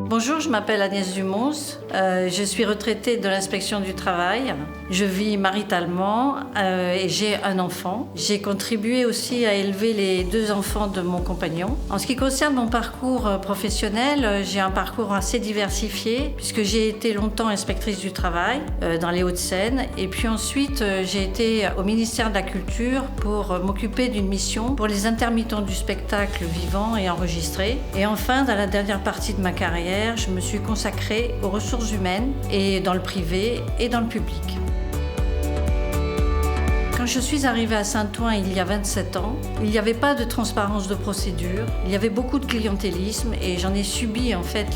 Bonjour, je m'appelle Agnès Dumons, je suis retraitée de l'inspection du travail. Je vis maritalement et j'ai un enfant. J'ai contribué aussi à élever les 2 enfants de mon compagnon. En ce qui concerne mon parcours professionnel, j'ai un parcours assez diversifié puisque j'ai été longtemps inspectrice du travail dans les Hauts-de-Seine et puis ensuite j'ai été au ministère de la Culture pour m'occuper d'une mission pour les intermittents du spectacle vivant et enregistré. Et enfin, dans la dernière partie de ma carrière, je me suis consacrée aux ressources humaines et dans le privé et dans le public. Quand je suis arrivée à Saint-Ouen il y a 27 ans, il n'y avait pas de transparence de procédure, il y avait beaucoup de clientélisme et j'en ai subi en fait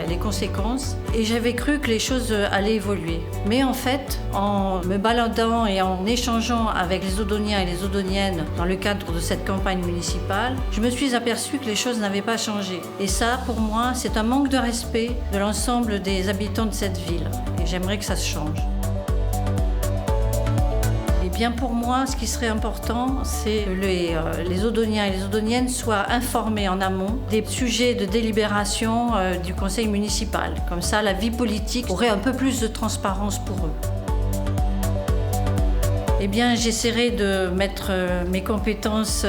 les conséquences et j'avais cru que les choses allaient évoluer. Mais en fait, en me baladant et en échangeant avec les Audoniens et les Audoniennes dans le cadre de cette campagne municipale, je me suis aperçue que les choses n'avaient pas changé. Et ça, pour moi, c'est un manque de respect de l'ensemble des habitants de cette ville et j'aimerais que ça se change. Bien pour moi, ce qui serait important, c'est que les Audoniens et les Audoniennes soient informés en amont des sujets de délibération du conseil municipal. Comme ça, la vie politique aurait un peu plus de transparence pour eux. Eh bien, j'essaierai de mettre mes compétences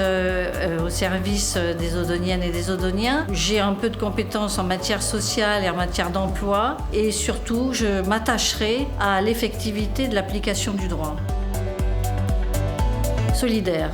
au service des Audoniennes et des Audoniens. J'ai un peu de compétences en matière sociale et en matière d'emploi. Et surtout, je m'attacherai à l'effectivité de l'application du droit. Solidaire.